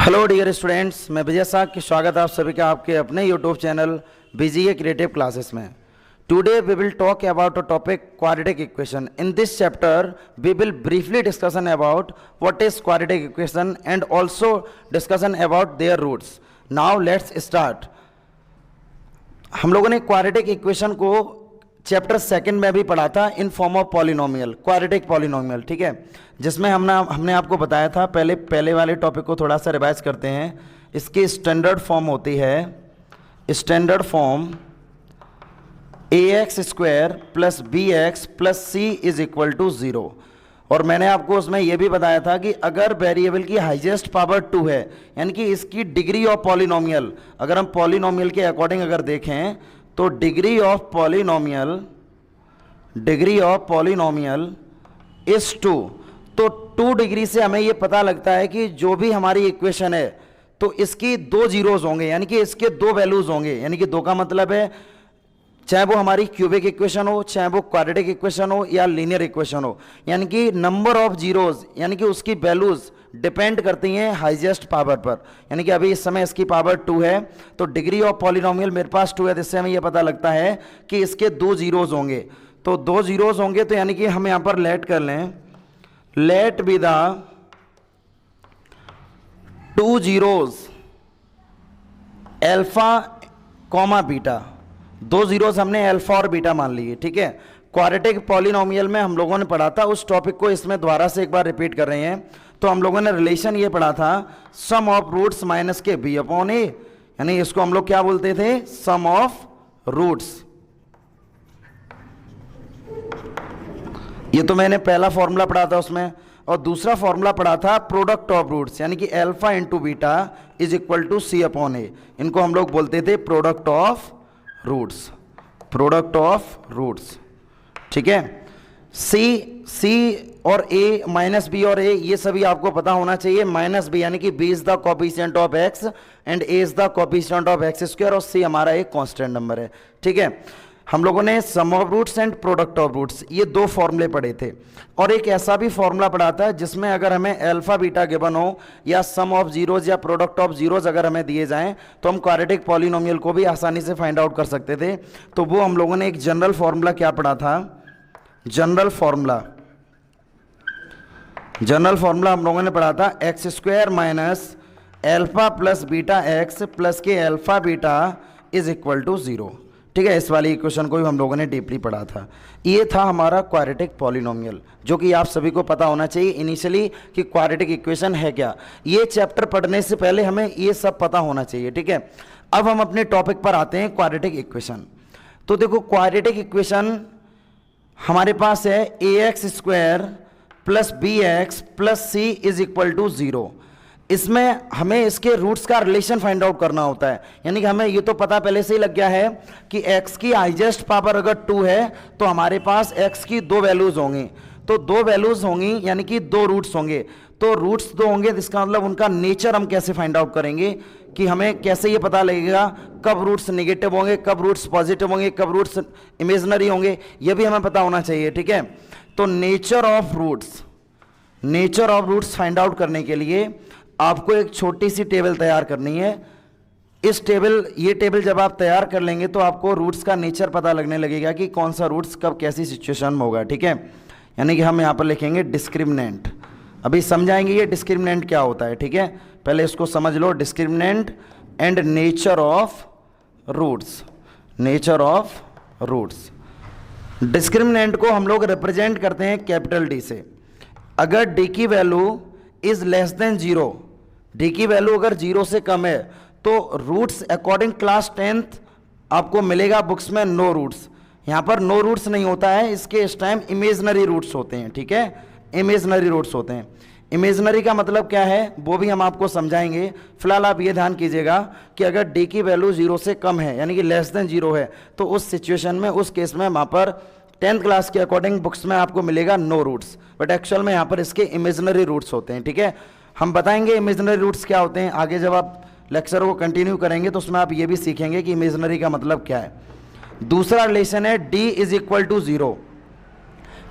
Hello dear students, मैं विजय साग की स्वागत है आप सभी का आपके अपने YouTube channel BGA creative classes में। Today we will talk about a topic quadratic equation. In this chapter we will briefly discussion about what is quadratic equation and also discussion about there roots. Now let's start. हम लोगों ने quadratic equation को chapter second में भी पढ़ा था in form of polynomial, quadratic polynomial, ठीक है, जिसमें हमने आपको बताया था। पहले वाले टॉपिक को थोड़ा सा रिवाइज करते हैं। इसकी स्टैंडर्ड फॉर्म होती है, standard form ax square plus B x plus C is equal to 0। और मैंने आपको उसमें यह भी बताया था कि अगर वेरिएबल की हाईएस्ट पावर 2 है, यानी कि इसकी डिग्री ऑफ पॉलिनोमियल, अगर हम पॉलिनोमियल के अकॉर्डिंग अगर देखें तो डिग्री ऑफ पॉलिनोमियल इज 2। तो 2 डिग्री से हमें यह पता लगता है कि जो भी हमारी इक्वेशन है तो इसकी 2 जीरोज होंगे, यानी कि इसके 2 वैल्यूज होंगे। यानी कि 2 का मतलब है चाहे वो हमारी क्यूबिक इक्वेशन हो, चाहे वो क्वाड्रेटिक इक्वेशन हो या लीनियर इक्वेशन हो, यानी कि नंबर ऑफ जीरोज यानी कि उसकी वैल्यूज डिपेंड करती हैं हाईएस्ट पावर पर। यानी कि अभी इस समय इसकी पावर 2 है तो डिग्री ऑफ पॉलिनोमियल मेरे पास 2 है, जिससे हमें यह पता लगता है कि इसके 2 जीरोज होंगे। तो 2 जीरोज होंगे तो यानी कि हम यहां पर लेट कर लें, let be the 2 zeros alpha comma beta. 2 zeros हमने अल्फा और बीटा मान लिए, ठीक है। क्वाड्रेटिक पॉलिनोमियल में हम लोगों ने पढ़ा था, उस टॉपिक को इसमें दोबारा से एक बार रिपीट कर रहे हैं। तो हम लोगों ने रिलेशन ये पढ़ा था सम ऑफ रूट्स माइनस के बी अपॉन ए, यानी इसको हम लोग क्या बोलते थे, सम ऑफ रूट्स। ये तो मैंने पहला फॉर्मूला पढ़ा था उसमें। और दूसरा फॉर्मूला पढ़ा था प्रोडक्ट ऑफ रूट्स, यानी कि alpha into beta is equal to c upon a. इनको हम लोग बोलते थे product of roots, product of roots, ठीक है। सी और ए, माइनस बी और ए, ये सभी आपको पता होना चाहिए। माइनस बी यानी कि B is the coefficient of X and A is the coefficient of X square, और सी हमारा एक कांस्टेंट नंबर है, ठीक है। हम लोगों ने sum of roots and product of roots, ये 2 फॉर्मूले पढ़े थे। और एक ऐसा भी फॉर्मूला पढ़ा था जिसमें अगर हमें अल्फा बीटा गिवन हो या सम ऑफ जीरोज या प्रोडक्ट ऑफ जीरोज अगर हमें दिए जाएं तो हम क्वाड्रेटिक पॉलिनोमियल को भी आसानी से फाइंड आउट कर सकते थे। तो वो हम लोगों ने एक जनरल फॉर्मूला क्या पढ़ा था, जनरल फॉर्मूला हम लोगों ने पढ़ा था x square minus alpha plus beta x plus के alpha beta is equal to 0, ठीक है। इस वाली इक्वेशन को भी हम लोगों ने डीपली पढ़ा था। ये था हमारा क्वाड्रेटिक पॉलिनोमियल, जो कि आप सभी को पता होना चाहिए इनिशियली कि क्वाड्रेटिक इक्वेशन है क्या। ये चैप्टर पढ़ने से पहले हमें ये सब पता होना चाहिए, ठीक है। अब हम अपने टॉपिक पर आते हैं, क्वाड्रेटिक इक्वेशन। तो देखो, क्वाड्रेटिक इक्वेशन हमारे पास है a x square plus B x plus C is equal to 0। इसमें हमें इसके रूट्स का रिलेशन फाइंड आउट करना होता है। यानी कि हमें ये तो पता पहले से ही लग गया है कि x की हाईएस्ट पावर अगर 2 है तो हमारे पास x की 2 वैल्यूज होंगी। तो 2 वैल्यूज होंगी यानी कि 2 रूट्स होंगे। तो रूट्स 2 होंगे, इसका मतलब उनका नेचर हम कैसे फाइंड आउट करेंगे, कि हमें कैसे ये पता लगेगा कब रूट्स नेगेटिव होंगे, कब रूट्स पॉजिटिव होंगे, कब रूट्स इमेजिनरी होंगे, ये भी हमें पता होना चाहिए, ठीक है। तो nature of roots find out करने के लिए आपको एक छोटी सी टेबल तैयार करनी है। ये टेबल जब आप तैयार कर लेंगे तो आपको रूट्स का नेचर पता लगने लगेगा कि कौन सा रूट्स कब कैसी सिचुएशन में होगा, ठीक है। यानी कि हम यहाँ पर लिखेंगे डिस्क्रिमिनेंट। अभी समझाएंगे ये डिस्क्रिमिनेंट क्या होता है, ठीक है। पहले इसको समझ लो, discriminant and nature of roots. Discriminant को हम लोग रिप्रेजेंट करते हैं कैपिटल डी से। अगर डी की value is less than 0, D की वैल्यू अगर 0 से कम है तो रूट्स अकॉर्डिंग क्लास 10th आपको मिलेगा बुक्स में नो रूट्स। यहां पर नो रूट्स नहीं होता है, इसके इस टाइम इमेजिनरी रूट्स होते हैं, ठीक है। इमेजिनरी रूट्स होते हैं। इमेजिनरी का मतलब क्या है वो भी हम आपको समझाएंगे। फिलहाल आप ये ध्यान कीजिएगा कि अगर डी की वैल्यू 0 से कम है यानी कि लेस देन 0 है तो उस सिचुएशन में, उस केस में वहां पर 10th क्लास के अकॉर्डिंग बुक्स में आपको मिलेगा नो रूट्स, बट एक्चुअल में यहाँ पर इसके इमेजिनरी रूट्स होते हैं, ठीक है। हम बताएंगे इमेजिनरी रूट्स क्या होते हैं आगे, जब आप लेक्चर को कंटिन्यू करेंगे तो उसमें आप ये भी सीखेंगे कि इमेजिनरी का मतलब क्या है। दूसरा रिलेशन है d इज इक्वल टू 0।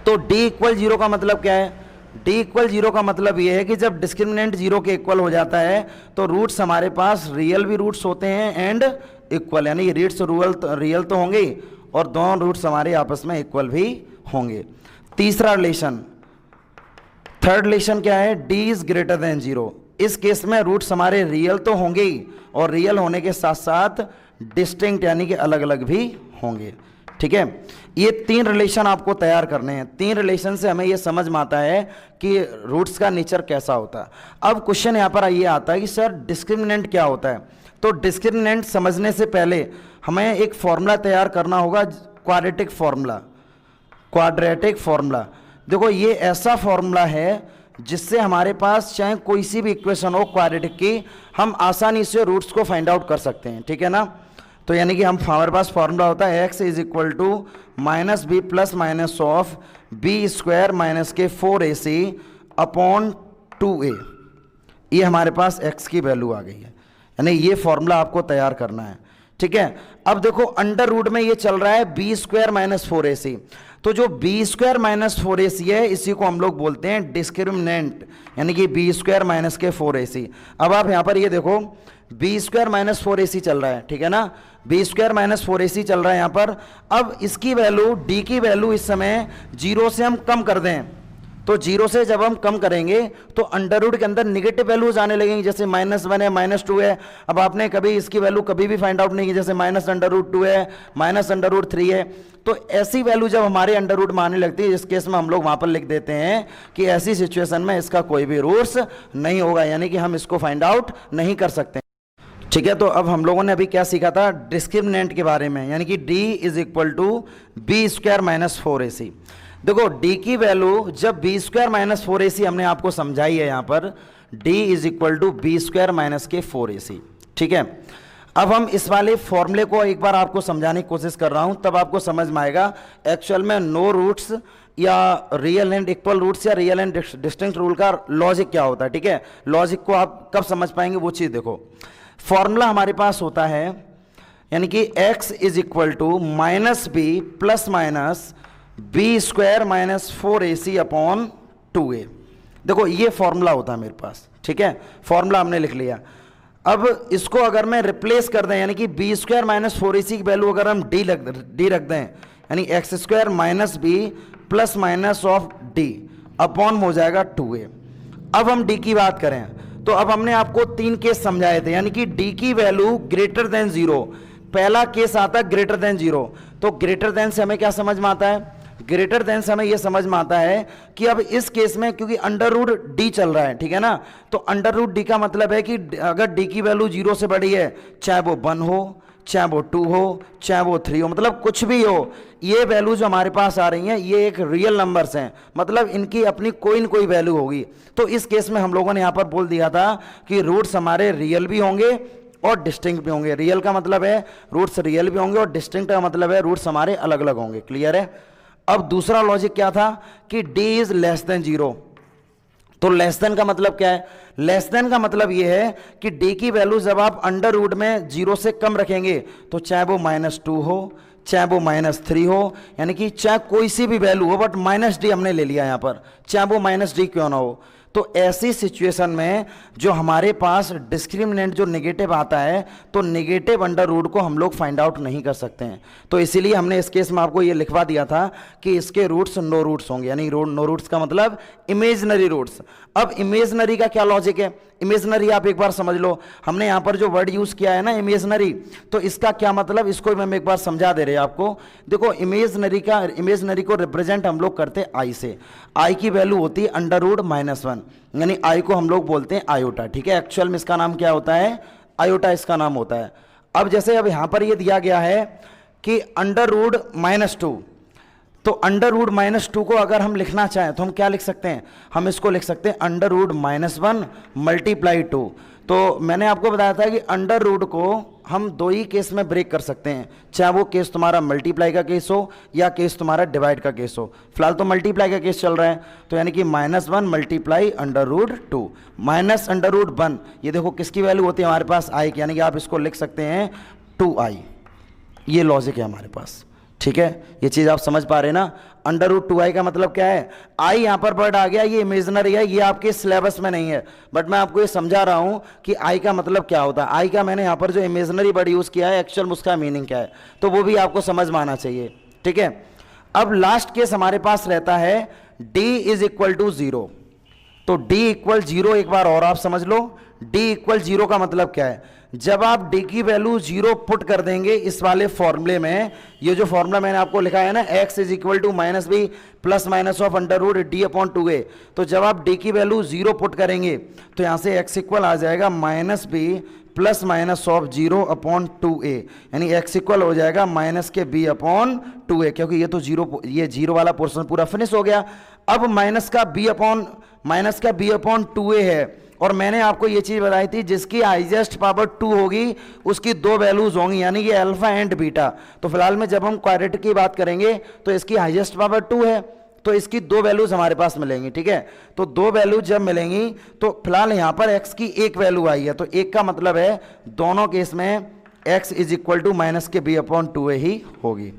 तो d इक्वल 0 का मतलब क्या है, डी इक्वल जीरो का मतलब ये है कि जब डिस्क्रिमिनेंट जीरो के इक्वल हो जाता है तो रूट्स हमारे पास रियल भी रूट्स होते हैं एंड इक्वल, यानी रूट्स रियल तो होंगे और दोनों रूट्स हमारे आपस में इक्वल भी होंगे। तीसरा रिलेशन, थर्ड रिलेशन क्या है, D is greater than zero. इस केस में रूट्स हमारे रियल तो होंगे ही और रियल होने के साथ साथ डिस्टिंक्ट यानी कि अलग अलग भी होंगे। ठीक है, ये तीन रिलेशन आपको तैयार करने हैं। तीन रिलेशन से हमें ये समझ में आता है कि रूट्स का नेचर कैसा होता है। अब क्वेश्चन यहाँ पर ये आता है कि सर डिस्क्रिमिनेंट क्या होता है। तो डिस्क्रिमिनेंट समझने से पहले हमें एक फॉर्मूला तैयार करना होगा, क्वाड्रेटिक फॉर्मूला। देखो ये ऐसा फॉर्मूला है जिससे हमारे पास चाहे कोई सी भी इक्वेशन हो क्वाड्रेटिक की, हम आसानी से रूट्स को फाइंड आउट कर सकते हैं। ठीक है ना, तो यानी कि हमारे पास फॉर्मूला होता है x is equal to minus B plus minus of B square minus के 4ac अपॉन 2a। ये हमारे पास x की वैल्यू आ गई है, यानी ये फॉर्मूला आपको तैयार करना है। ठीक है, अब देखो अंडर रूट में ये चल रहा है बी स्क्वायर माइनस 4ac, तो जो बी स्क्वायर माइनस 4ac है इसी को हम लोग बोलते हैं डिस्क्रिमिनेंट, यानी कि बी स्क्वायर माइनस के 4ac। अब आप यहाँ पर ये देखो बी स्क्वायर माइनस 4ac चल रहा है, ठीक है ना, बी स्क्वायर माइनस 4ac चल रहा है यहाँ पर। अब इसकी वैल्यू डी की वैल्यू इस समय जीरो से हम कम कर दें, तो जीरो से जब हम कम करेंगे तो अंडर रूट के अंदर निगेटिव वैल्यूज आने लगेंगी, जैसे -1 है, -2 है। अब आपने कभी इसकी वैल्यू कभी भी फाइंड आउट नहीं की, जैसे -√2 है, -√3 है। तो ऐसी वैल्यू जब हमारे अंडर रूट में आने लगती है, इस केस में हम लोग वहां पर लिख देते हैं कि ऐसी सिचुएशन में इसका कोई भी रूट्स नहीं होगा, यानी कि हम इसको फाइंड आउट नहीं कर सकते। ठीक है, तो अब हम लोगों ने अभी क्या सीखा था डिस्क्रिमिनेंट के बारे में, यानी कि d is equal to B square minus 4ac। देखो d की वैल्यू जब बी स्क्वायर माइनस 4ac हमने आपको समझाई है, यहाँ पर d is equal to B square minus के 4ac। ठीक है, अब हम इस वाले फॉर्मूले को एक बार आपको समझाने की कोशिश कर रहा हूं, तब आपको समझ में आएगा एक्चुअल में नो रूट्स या रियल एंड इक्वल रूट्स या रियल एंड डिस्टिंक्ट रूल का लॉजिक क्या होता है। ठीक है, लॉजिक को आप कब समझ पाएंगे वो चीज़ देखो। फॉर्मूला हमारे पास होता है, यानी कि x is equal to minus B plus minus B square minus 4ac upon 2a। देखो ये फॉर्मूला होता है मेरे पास। ठीक है, फॉर्मूला हमने लिख लिया। अब इसको अगर मैं रिप्लेस कर दें, यानी कि बी स्क्वायर माइनस 4ac की वैल्यू अगर हम डी रख दें, यानी X square minus B plus minus of D upon हो जाएगा 2a। अब हम डी की बात करें तो अब हमने आपको तीन केस समझाए थे, यानी कि डी की वैल्यू ग्रेटर देन जीरो। पहला केस आता है ग्रेटर देन जीरो, तो ग्रेटर देन से हमें क्या समझ में आता है, ग्रेटर देन से हमें यह समझ में आता है कि अब इस केस में क्योंकि अंडर रूट डी चल रहा है, ठीक है ना, तो अंडर रूट डी का मतलब है कि अगर डी की वैल्यू जीरो से बड़ी है, चाहे वो 1 हो, चाहे वो 2 हो, चाहे वो 3 हो, मतलब कुछ भी हो, ये वैल्यू जो हमारे पास आ रही हैं ये एक रियल नंबर्स हैं, मतलब इनकी अपनी कोई न कोई वैल्यू होगी। तो इस केस में हम लोगों ने यहाँ पर बोल दिया था कि रूट्स हमारे रियल भी होंगे और डिस्टिंक्ट भी होंगे। रियल का मतलब है रूट्स रियल भी होंगे और डिस्टिंक्ट का मतलब है रूट्स हमारे अलग अलग होंगे। क्लियर है। अब दूसरा लॉजिक क्या था कि d is less than zero. तो लेस देन का मतलब क्या है, लेस देन का मतलब यह है कि d की वैल्यू जब आप अंडर रूट में जीरो से कम रखेंगे तो चाहे वो -2 हो, चाहे वो -3 हो, यानी कि चाहे कोई सी भी वैल्यू हो, बट -d हमने ले लिया यहां पर, चाहे वो -d क्यों ना हो। तो ऐसी सिचुएशन में जो हमारे पास डिस्क्रिमिनेंट जो नेगेटिव आता है, तो नेगेटिव अंडर रूट को हम लोग फाइंड आउट नहीं कर सकते हैं। तो इसीलिए हमने इस केस में आपको ये लिखवा दिया था कि इसके रूट्स नो रूट्स होंगे, यानी नो रूट्स का मतलब इमेजनरी रूट्स। अब इमेजनरी का क्या लॉजिक है, इमेजनरी आप एक बार समझ लो। हमने यहाँ पर जो वर्ड यूज किया है ना इमेजनरी, तो इसका क्या मतलब, इसको हम एक बार समझा दे रहे हैं आपको। देखो इमेजनरी को रिप्रेजेंट हम लोग करते आई से। आई की वैल्यू होती है अंडर रूट -1, यानी आई को हम लोग बोलते हैं आयोटा। ठीक है, एक्चुअल में इसका नाम क्या होता है, आयोटा इसका नाम होता है। अब जैसे अब यहाँ पर ये दिया गया है कि अंडर रूट -2, तो अंडर रूट -2 को अगर हम लिखना चाहें तो हम क्या लिख सकते हैं, हम इसको लिख सकते हैं अंडर रूट -1 मल्टीप्लाई 2। तो मैंने आपको बताया था कि अंडर रूट को हम दो ही केस में ब्रेक कर सकते हैं, चाहे वो केस तुम्हारा मल्टीप्लाई का केस हो या केस तुम्हारा डिवाइड का केस हो। फिलहाल तो मल्टीप्लाई का केस चल रहा है, तो यानी कि -1 multiply under root 2 minus under root 1। ये देखो किसकी वैल्यू होती है हमारे पास, आई की, यानी कि आप इसको लिख सकते हैं 2i। ये लॉजिक है हमारे पास। ठीक है, ये चीज़ आप समझ पा रहे हैं ना। अंडर रूट 2i का मतलब क्या है, i यहाँ पर वर्ड आ गया, ये इमेजिनरी है, ये आपके सिलेबस में नहीं है, बट मैं आपको ये समझा रहा हूँ कि i का मतलब क्या होता है। i का मैंने यहाँ पर जो इमेजिनरी वर्ड यूज़ किया है, एक्चुअल उसका मीनिंग क्या है, तो वो भी आपको समझ में आना चाहिए, ठीक है। अब लास्ट केस हमारे पास रहता है d इज इक्वल टू 0, तो d इक्वल 0 एक बार और आप समझ लो। d इक्वल 0 का मतलब क्या है, जब आप d की वैल्यू 0 पुट कर देंगे इस वाले फॉर्मूले में, ये जो फॉर्मूला मैंने आपको लिखा है ना, x is equal to minus B plus minus of under root D upon 2a, तो जब आप d की वैल्यू 0 पुट करेंगे तो यहाँ से x इक्वल आ जाएगा minus B plus minus of 0 upon 2a, यानी x इक्वल हो जाएगा माइनस के b अपॉन 2a, क्योंकि ये तो जीरो वाला पोर्शन पूरा फिनिश हो गया। अब माइनस का b अपॉन 2a है, और मैंने आपको ये चीज़ बताई थी जिसकी हाईएस्ट पावर 2 होगी उसकी दो वैल्यूज होंगी, यानी कि अल्फा एंड बीटा। तो फिलहाल में जब हम क्वाड्रेटिक की बात करेंगे तो इसकी हाईएस्ट पावर 2 है, तो इसकी दो वैल्यूज हमारे पास मिलेंगी, ठीक है। तो दो वैल्यूज जब मिलेंगी तो फिलहाल यहाँ पर x की एक वैल्यू आई है, तो एक का मतलब है दोनों केस में x is equal to minus के b अपॉन 2a ही होगी।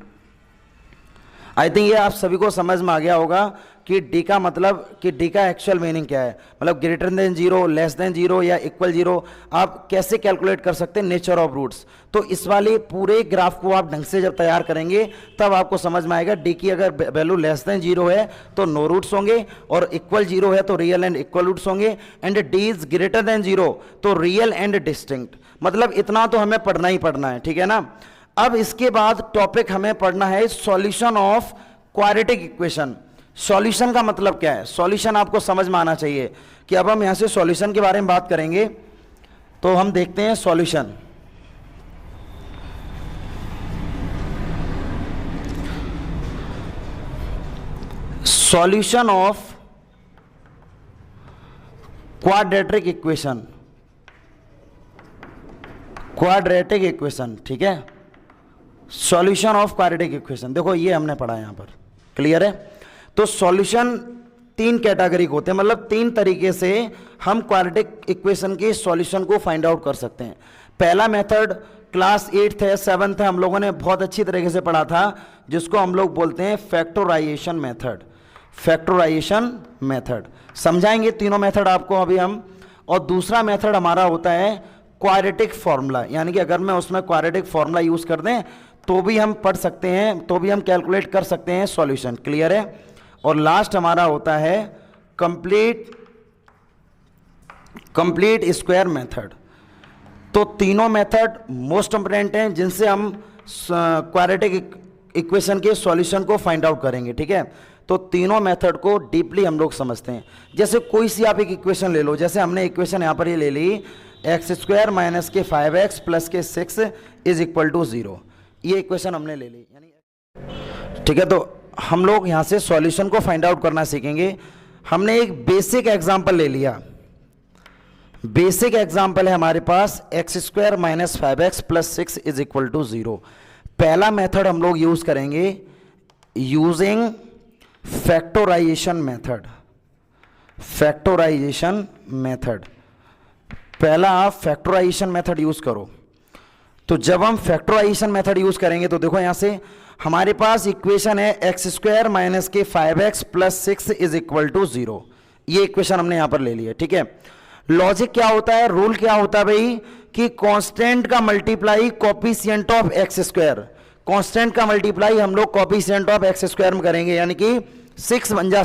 आई थिंक ये आप सभी को समझ में आ गया होगा कि d का मतलब, कि d का एक्चुअल मीनिंग क्या है, मतलब ग्रेटर देन 0, लेस देन 0 या इक्वल 0 आप कैसे कैलकुलेट कर सकते हैं, नेचर ऑफ रूट्स। तो इस वाले पूरे ग्राफ को आप ढंग से जब तैयार करेंगे तब आपको समझ में आएगा d की अगर वैल्यू लेस देन 0 है तो नो रूट्स होंगे, और इक्वल 0 है तो रियल एंड इक्वल रूट्स होंगे, and d is greater than 0 तो रियल एंड डिस्टिंक्ट। मतलब इतना तो हमें पढ़ना ही पढ़ना है, ठीक है ना। अब इसके बाद टॉपिक हमें पढ़ना है solution of quadratic equation. Solution का मतलब क्या है, सॉल्यूशन आपको समझ में आना चाहिए कि अब हम यहां से सॉल्यूशन के बारे में बात करेंगे। तो हम देखते हैं solution. Solution of quadratic equation, quadratic equation, ठीक है। सॉल्यूशन ऑफ क्वाड्रेटिक इक्वेशन, देखो ये हमने पढ़ा यहां पर, क्लियर है। तो सॉल्यूशन तीन कैटेगरी के होते हैं, मतलब तीन तरीके से हम क्वाड्रेटिक इक्वेशन के सॉल्यूशन को फाइंड आउट कर सकते हैं। पहला मेथड क्लास 8th है 7th है, हम लोगों ने बहुत अच्छी तरीके से पढ़ा था, जिसको हम लोग बोलते हैं फैक्टराइजेशन मेथड। फैक्टराइजेशन मेथड समझाएंगे तीनों मेथड आपको अभी हम। और दूसरा मेथड हमारा होता है क्वाड्रेटिक फॉर्मूला, यानी कि अगर मैं उसमें क्वाड्रेटिक फॉर्मूला यूज कर दें तो भी हम पढ़ सकते हैं, तो भी हम कैलकुलेट कर सकते हैं सॉल्यूशन, क्लियर है। और लास्ट हमारा होता है कंप्लीट स्क्वायर मेथड। तो तीनों मेथड मोस्ट इंपोर्टेंट हैं जिनसे हम क्वाड्रेटिक इक्वेशन के सॉल्यूशन को फाइंड आउट करेंगे, ठीक है। तो तीनों मेथड को डीपली हम लोग समझते हैं। जैसे कोई सी आप एक इक्वेशन ले लो, जैसे हमने इक्वेशन यहाँ पर ये ले ली एक्स स्क्वायर माइनस के 5x प्लस के 6 इज इक्वल टू 0, ये इक्वेशन हमने ले ली, यानी ठीक है। तो हम लोग यहाँ से सॉल्यूशन को फाइंड आउट करना सीखेंगे। हमने एक बेसिक एग्जांपल ले लिया, बेसिक एग्जांपल है हमारे पास x square minus 5x plus 6 is equal to 0। पहला मेथड हम लोग यूज करेंगे using factorisation method. Factorisation method, पहला आप फैक्टराइजेशन मेथड यूज करो। तो जब हम फैक्टराइजेशन मेथड यूज करेंगे तो देखो यहां से हमारे पास इक्वेशन है एक्स स्क्वायर माइनस के 5x plus 6 is equal to 0, ये इक्वेशन हमने यहां पर ले ली है, ठीक है। लॉजिक क्या होता है, रूल क्या होता है भाई, कि कांस्टेंट का multiply coefficient of X square, constant का मल्टीप्लाई हम लोग कोफिशिएंट ऑफ एक्स स्क्वायर में करेंगे, यानी कि 6 बन जा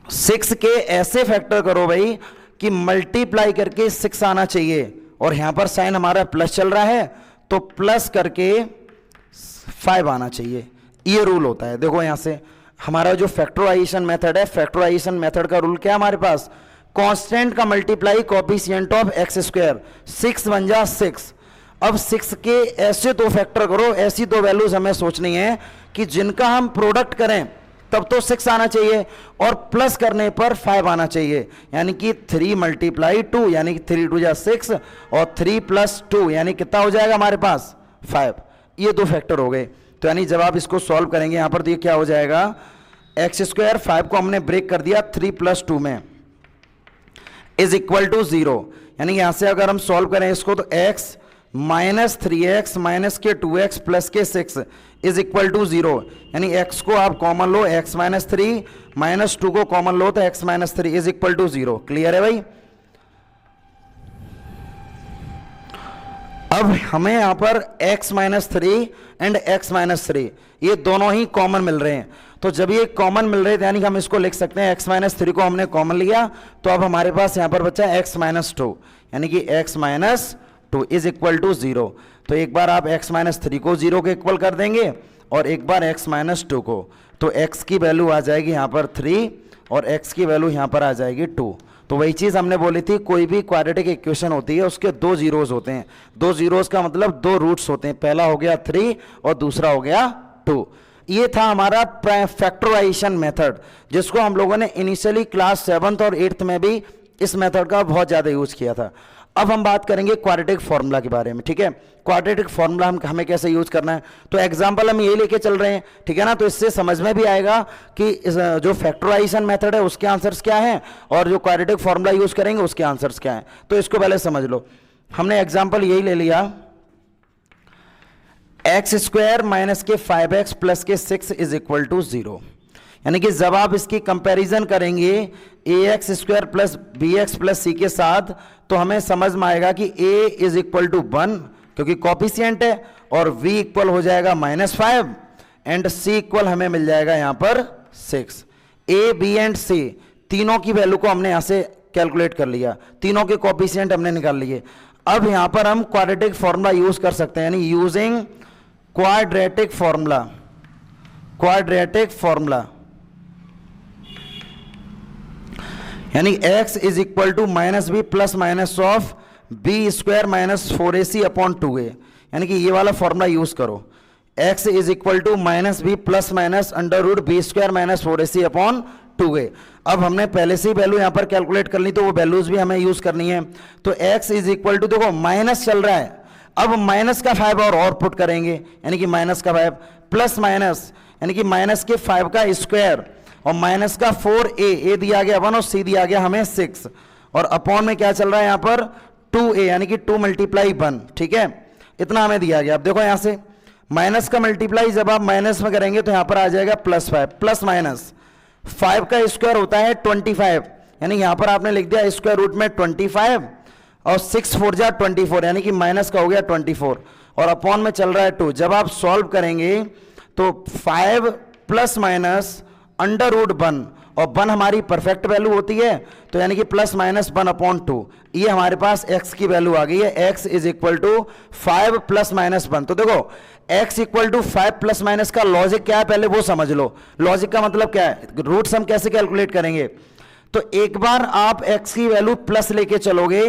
6 के ऐसे फैक्टर करो भाई कि मल्टीप्लाई करके 6 आना चाहिए, और यहां पर साइन हमारा प्लस चल रहा है तो प्लस करके 5 आना चाहिए, ये रूल होता है। देखो यहां से हमारा जो फैक्टराइजेशन मेथड है, फैक्टराइजेशन मेथड का रूल क्या है हमारे पास, कांस्टेंट का multiply coefficient of X square, 6 बन जा 6। अब 6 के ऐसे दो फैक्टर करो, ऐसी दो वैल्यूज हमें सोचनी है कि जिनका हम प्रोडक्ट करें तब तो 6 आना चाहिए, और प्लस करने पर 5 आना चाहिए, यानी कि 3 मल्टीप्लाई 2, यानी कि 3 2 जा 6 और 3 प्लस 2 यानी कितना हो जाएगा हमारे पास 5। ये दो फैक्टर हो गए। तो यानी जब आप इसको सॉल्व करेंगे यहां पर तो ये क्या हो जाएगा, एक्स स्क्वायर 5 को हमने ब्रेक कर दिया 3 प्लस 2 में इज इक्वल टू 0, यानी यहां से अगर हम सॉल्व करें इसको तो x -3x माइनस के 2x प्लस के 6 इज इक्वल टू 0, यानी x को आप कॉमन लो, x माइनस 3 माइनस 2 को कॉमन लो तो x minus 3 is equal to 0। Clear है भाई? अब हमें यहां पर x minus 3 and x minus 3 ये दोनों ही कॉमन मिल रहे हैं, तो जब ये कॉमन मिल रहे थे यानी कि हम इसको लिख सकते हैं x माइनस 3 को हमने कॉमन लिया, तो अब हमारे पास यहां पर बचा x माइनस 2, यानी कि x minus 2 is equal to 0। तो एक बार आप x माइनस 3 को 0 के इक्वल कर देंगे और एक बार x माइनस 2 को, तो x की वैल्यू आ जाएगी यहाँ पर 3 और x की वैल्यू यहाँ पर आ जाएगी 2। तो वही चीज़ हमने बोली थी, कोई भी क्वाड्रेटिक इक्वेशन होती है उसके दो जीरोस होते हैं, दो जीरोस का मतलब दो रूट्स होते हैं, पहला हो गया 3 और दूसरा हो गया 2। ये था हमारा फैक्टराइजेशन मेथड, जिसको हम लोगों ने इनिशियली क्लास 7th और 8th में भी इस मेथड का बहुत ज़्यादा यूज किया था। अब हम बात करेंगे क्वाड्रेटिक फॉर्मूला के बारे में, ठीक है? क्वाड्रेटिक फॉर्मूला हमें कैसे यूज करना है, तो एग्जांपल हम यही लेके चल रहे हैं, ठीक है ना? तो इससे समझ में भी आएगा कि जो फैक्टराइजेशन मेथड है उसके आंसर्स क्या हैं और जो क्वाड्रेटिक फॉर्मूला यूज करेंगे उसके आंसर्स क्या हैं। तो इसको पहले समझ लो। हमने एग्जाम्पल यही ले लिया, एक्स स्क्वायर माइनस के 5x प्लस के 6 इज इक्वल टू 0, यानी कि जब आप इसकी कंपैरिजन करेंगे ax square plus bx plus c के साथ, तो हमें समझ में आएगा कि a इज इक्वल टू 1 क्योंकि कॉफिशिएंट है, और v इक्वल हो जाएगा -5 एंड c इक्वल हमें मिल जाएगा यहां पर 6। a b एंड c तीनों की वैल्यू को हमने यहां से कैलकुलेट कर लिया, तीनों के कॉफिशिएंट हमने निकाल लिए। अब यहां पर हम क्वाड्रेटिक फॉर्मूला यूज कर सकते हैं, यानी using quadratic formula, quadratic formula यानी x is equal to minus B plus minus of B square minus 4ac upon 2a, यानी कि ये वाला फॉर्मूला यूज करो, x is equal to minus B plus minus under root B square minus 4ac upon 2a। अब हमने पहले से ही value यहां पर कैलकुलेट कर ली, तो वो वैल्यूज भी हमें यूज करनी है। तो x इज इक्वल टू, देखो माइनस चल रहा है, अब माइनस का 5 और पुट करेंगे, यानी कि माइनस का 5 प्लस माइनस, यानी कि माइनस के 5 का स्क्वायर और माइनस का 4a दिया गया 1 और c दिया गया हमें 6, और अपॉन में क्या चल रहा है यहां पर 2a, यानी कि 2 मल्टीप्लाई 1, ठीक है? इतना हमें दिया गया। अब देखो यहां से माइनस का मल्टीप्लाई जब आप माइनस में करेंगे तो यहां पर आ जाएगा +5 प्लस माइनस 5 का स्क्वायर होता है 25, यानी यहां पर आपने लिख दिया स्क्वायर रूट में 25 और 6 4 जा 24, यानी कि माइनस का हो गया 24 और अपॉन में चल रहा है 2। जब आप सॉल्व करेंगे तो 5 प्लस माइनस अंडर रूट 1, और 1 हमारी परफेक्ट वैल्यू होती है, तो यानी कि प्लस माइनस 1 अपॉन 2, ये हमारे पास x की वैल्यू आ गई है। x is equal to 5 plus minus 1। तो देखो x equal to 5 plus minus का लॉजिक क्या है पहले वो समझ लो। लॉजिक का मतलब क्या है, रूट्स हम कैसे कैलकुलेट करेंगे, तो एक बार आप x की वैल्यू प्लस लेके चलोगे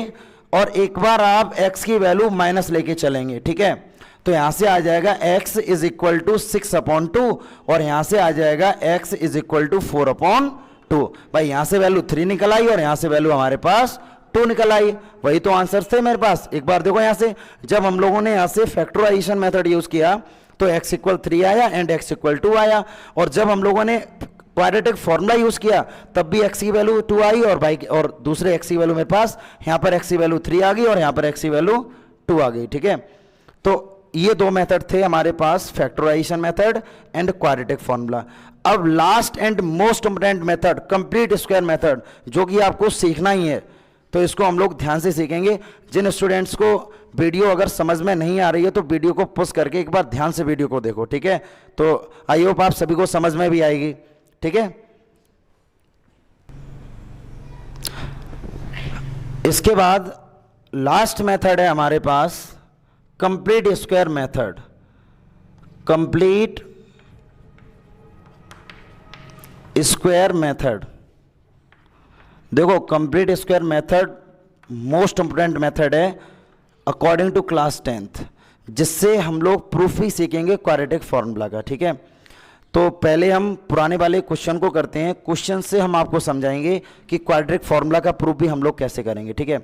और एक बार आप x की वैल्यू माइनस लेके चलेंगे, ठीक है? तो यहां से आ जाएगा x is equal to 6 upon 2 और यहां से आ जाएगा x is equal to 4 upon 2। भाई यहां से वैल्यू 3 निकल आई और यहां से वैल्यू हमारे पास 2 निकल आई, वही तो आंसर थे मेरे पास। एक बार देखो यहां से, जब हम लोगों ने यहां से फैक्टराइजेशन मेथड यूज किया तो x इक्वल 3 आया एंड x इक्वल 2 आया, और जब हम लोगों ने क्वाड्रेटिक फॉर्मूला यूज किया तब भी x की वैल्यू 2 आई और दूसरे x की वैल्यू मेरे पास यहां पर x की वैल्यू 3 आ गई और यहां पर x की वैल्यू 2 आ गई, ठीक है? तो ये दो मेथड थे हमारे पास, factorisation method and quadratic formula. अब last and most important method complete square method, जो कि आपको सीखना ही है, तो इसको हम लोग ध्यान से सीखेंगे। जिन स्टूडेंट्स को वीडियो अगर समझ में नहीं आ रही है तो वीडियो को पॉज करके एक बार ध्यान से वीडियो को देखो, ठीक है? तो आई होप आप सभी को समझ में भी आएगी, ठीक है? इसके बाद लास्ट मेथड है हमारे पास complete square method. Complete square method, देखो complete square method most important method है अकॉर्डिंग टू क्लास 10th, जिससे हम लोग प्रूफ ही सीखेंगे क्वाड्रेटिक फॉर्मूला का, ठीक है? तो पहले हम पुराने वाले क्वेश्चन को करते हैं, क्वेश्चन से हम आपको समझाएंगे कि क्वाड्रेटिक फॉर्मूला का प्रूफ भी हम लोग कैसे करेंगे, ठीक है?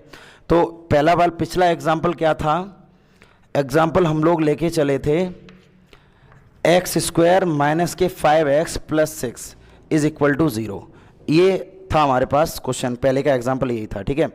तो पहला वाला पिछला एग्जाम्पल क्या था, एग्जाम्पल हम लोग लेके चले थे एक्स स्क्वायर माइनस के 5x plus 6 is equal to 0, ये था हमारे पास क्वेश्चन, पहले का एग्जाम्पल यही था, ठीक है?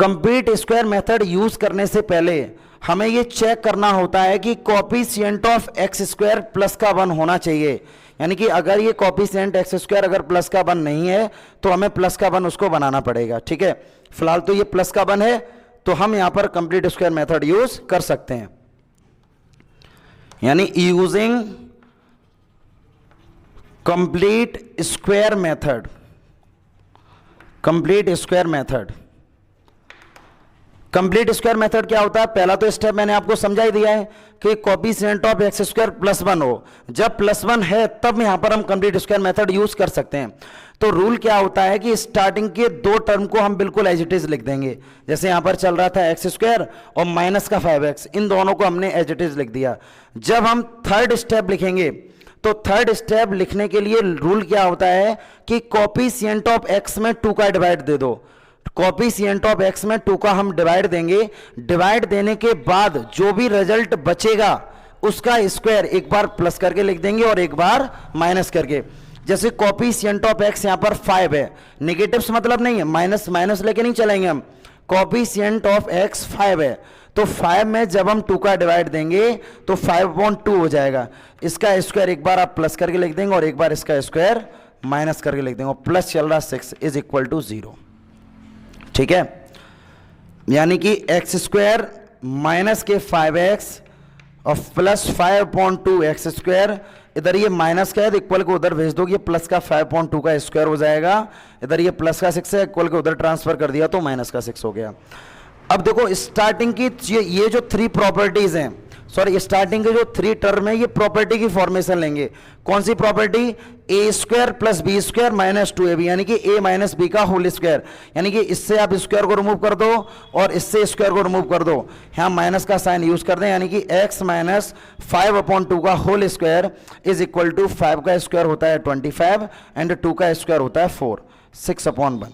कंप्लीट स्क्वायर मेथड यूज करने से पहले हमें ये चेक करना होता है कि coefficient of X square plus का 1 होना चाहिए। यानी कि अगर ये कोफिशिएंट एक्स स्क्वायर अगर प्लस का 1 नहीं है तो हमें प्लस का 1 उसको बनाना पड़ेगा। ठीक है, फिलहाल तो ये प्लस का 1 है तो हम यहां पर कंप्लीट स्क्वायर मेथड यूज कर सकते हैं। यानी using complete square method, complete square method. Complete square method क्या होता है? पहला तो स्टेप मैंने आपको समझा ही दिया है कि coefficient of X square plus 1 हो। जब प्लस 1 है तब यहां पर हम कंप्लीट स्क्वायर मेथड यूज कर सकते हैं। तो रूल क्या होता है कि स्टार्टिंग के 2 टर्म को हम बिल्कुल एज इट इज लिख देंगे। जैसे यहां पर चल रहा था एक्स स्क्वायर और माइनस का 5x, इन दोनों को हमने एज इट इज लिख दिया। जब हम थर्ड स्टेप लिखेंगे तो थर्ड स्टेप लिखने के लिए रूल क्या होता है कि कोफिशिएंट ऑफ एक्स में 2 का डिवाइड दे दो। कोफिशिएंट ऑफ एक्स में 2 का हम डिवाइड देंगे। डिवाइड देने के बाद जो भी रिजल्ट बचेगा उसका स्क्वायर एक बार प्लस करके लिख देंगे और एक बार माइनस करके। जैसे कोफिशिएंट ऑफ एक्स यहां पर 5 है, नेगेटिव्स मतलब नहीं है, माइनस माइनस लेके नहीं चलेंगे हम। कोफिशिएंट ऑफ एक्स 5 है तो 5 में जब हम 2 का डिवाइड देंगे तो 5/2 हो जाएगा। इसका स्क्वायर एक बार आप प्लस करके लिख देंगे और एक बार इसका स्क्वायर माइनस करके लिख देंगे। प्लस चल रहा 6 इज इक्वल टू 0। ठीक है, यानी कि एक्स स्क्वायर माइनस के 5x और प्लस 5/2 एक्स स्क्वायर। इधर ये माइनस का है तो इक्वल को उधर भेज दोगे, प्लस का 5/2 का स्क्वायर हो जाएगा। इधर ये प्लस का 6 है, इक्वल को उधर ट्रांसफर कर दिया तो माइनस का 6 हो गया। अब देखो स्टार्टिंग की ये जो 3 प्रॉपर्टीज हैं, सॉरी स्टार्टिंग के जो 3 टर्म है ये प्रॉपर्टी की फॉर्मेशन लेंगे। कौन सी property? A square plus b square minus 2ab, यानी कि a माइनस बी का होल स्क्वायर। यानी कि इससे आप स्क्वायर को रिमूव कर दो और इससे स्क्वायर को रिमूव कर दो, यहां माइनस का साइन यूज कर दें। यानी कि x माइनस 5/2 का whole square is equal to 5 का स्क्वायर होता है 25 एंड 2 का स्क्वायर होता है 4, 6/1।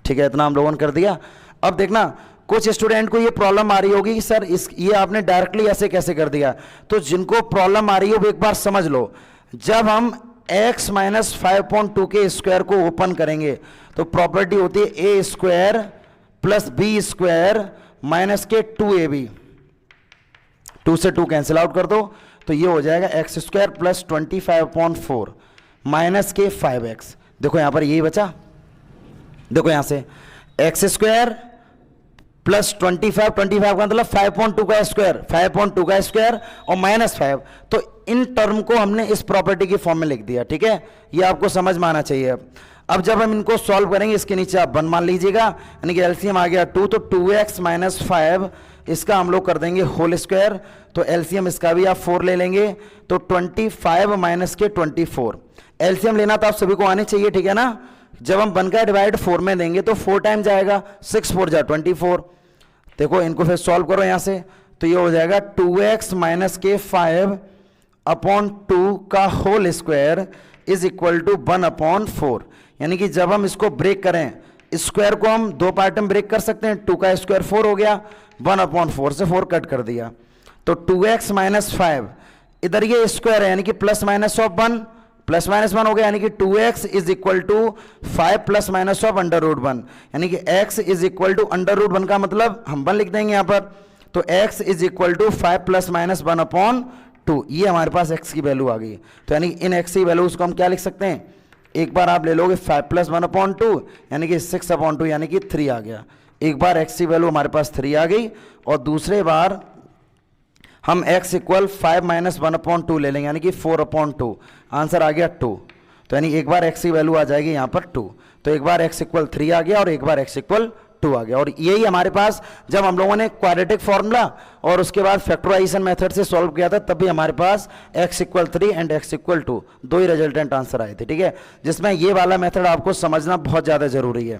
ठीक है, इतना हम लोगों ने कर दिया। अब देखना कुछ स्टूडेंट को ये प्रॉब्लम आ रही होगी कि सर ये आपने डायरेक्टली ऐसे कैसे कर दिया। तो जिनको प्रॉब्लम आ रही हो वो एक बार समझ लो। जब हम x माइनस 5/2 के स्क्वायर को ओपन करेंगे तो प्रॉपर्टी होती है a square plus b square minus के 2ab। 2 से 2 कैंसिल आउट कर दो तो ये हो जाएगा एक्स स्क्वायर प्लस 25/4 माइनस के 5x। देखो यहां पर यही बचा, देखो यहां से एक्स स्क्वायर प्लस 25 का मतलब 5/2 का स्क्वायर, 5/2 का स्क्वायर और माइनस 5। तो इन टर्म को हमने इस प्रॉपर्टी की फॉर्म में लिख दिया। ठीक है, ये आपको समझ में आना चाहिए। अब जब हम इनको सॉल्व करेंगे इसके नीचे आप 1 मान लीजिएगा, यानी कि एलसीएम आ गया 2, तो 2x माइनस 5 इसका हम लोग कर देंगे होल स्क्वायर। तो एलसीएम इसका भी आप 4 ले लेंगे तो 25 माइनस के 24। एलसीएम लेना तो आप सभी को आने चाहिए। ठीक है ना, जब हम 1 का डिवाइड 4 में देंगे तो 4 टाइम जाएगा, 6 4 जा 24। देखो इनको फिर सॉल्व करो यहां से तो ये हो जाएगा 2x माइनस के 5/2 का whole square is equal to 1/4। यानी कि जब हम इसको ब्रेक करें, स्क्वायर को हम 2 पार्ट में ब्रेक कर सकते हैं। 2 का स्क्वायर 4 हो गया, 1/4 से 4 कट कर दिया तो 2x माइनस 5, इधर ये स्क्वायर है यानी कि plus minus of 1, plus minus 1 हो गया। यानी कि 2x is equal to 5 plus minus of √1, यानी कि x इज इक्वल टू √1 का मतलब हम 1 लिख देंगे यहां पर। तो x is equal to 5 plus minus 1/2, ये हमारे पास x की वैल्यू आ गई। तो यानी इन x की वैल्यूज को हम क्या लिख सकते हैं? एक बार आप ले लोगे 5 प्लस 1/2 यानी कि 6/2 यानी कि 3 आ गया। एक बार x की वैल्यू हमारे पास 3 आ गई और दूसरे बार हम x इक्वल 5 माइनस 1/2 ले लेंगे यानी कि 4/2, आंसर आ गया 2। तो यानी एक बार x की वैल्यू आ जाएगी यहाँ पर 2, तो एक बार x इक्वल 3 आ गया और एक बार x इक्वल 2 आ गया। और यही हमारे पास जब हम लोगों ने क्वाड्रेटिक फॉर्मूला और उसके बाद फैक्टराइजेशन मेथड से सॉल्व किया था तब भी हमारे पास x equal 3 and x equal 2 दो ही रिजल्टेंट आंसर आए थे। ठीक है, जिसमें ये वाला मेथड आपको समझना बहुत ज़्यादा जरूरी है।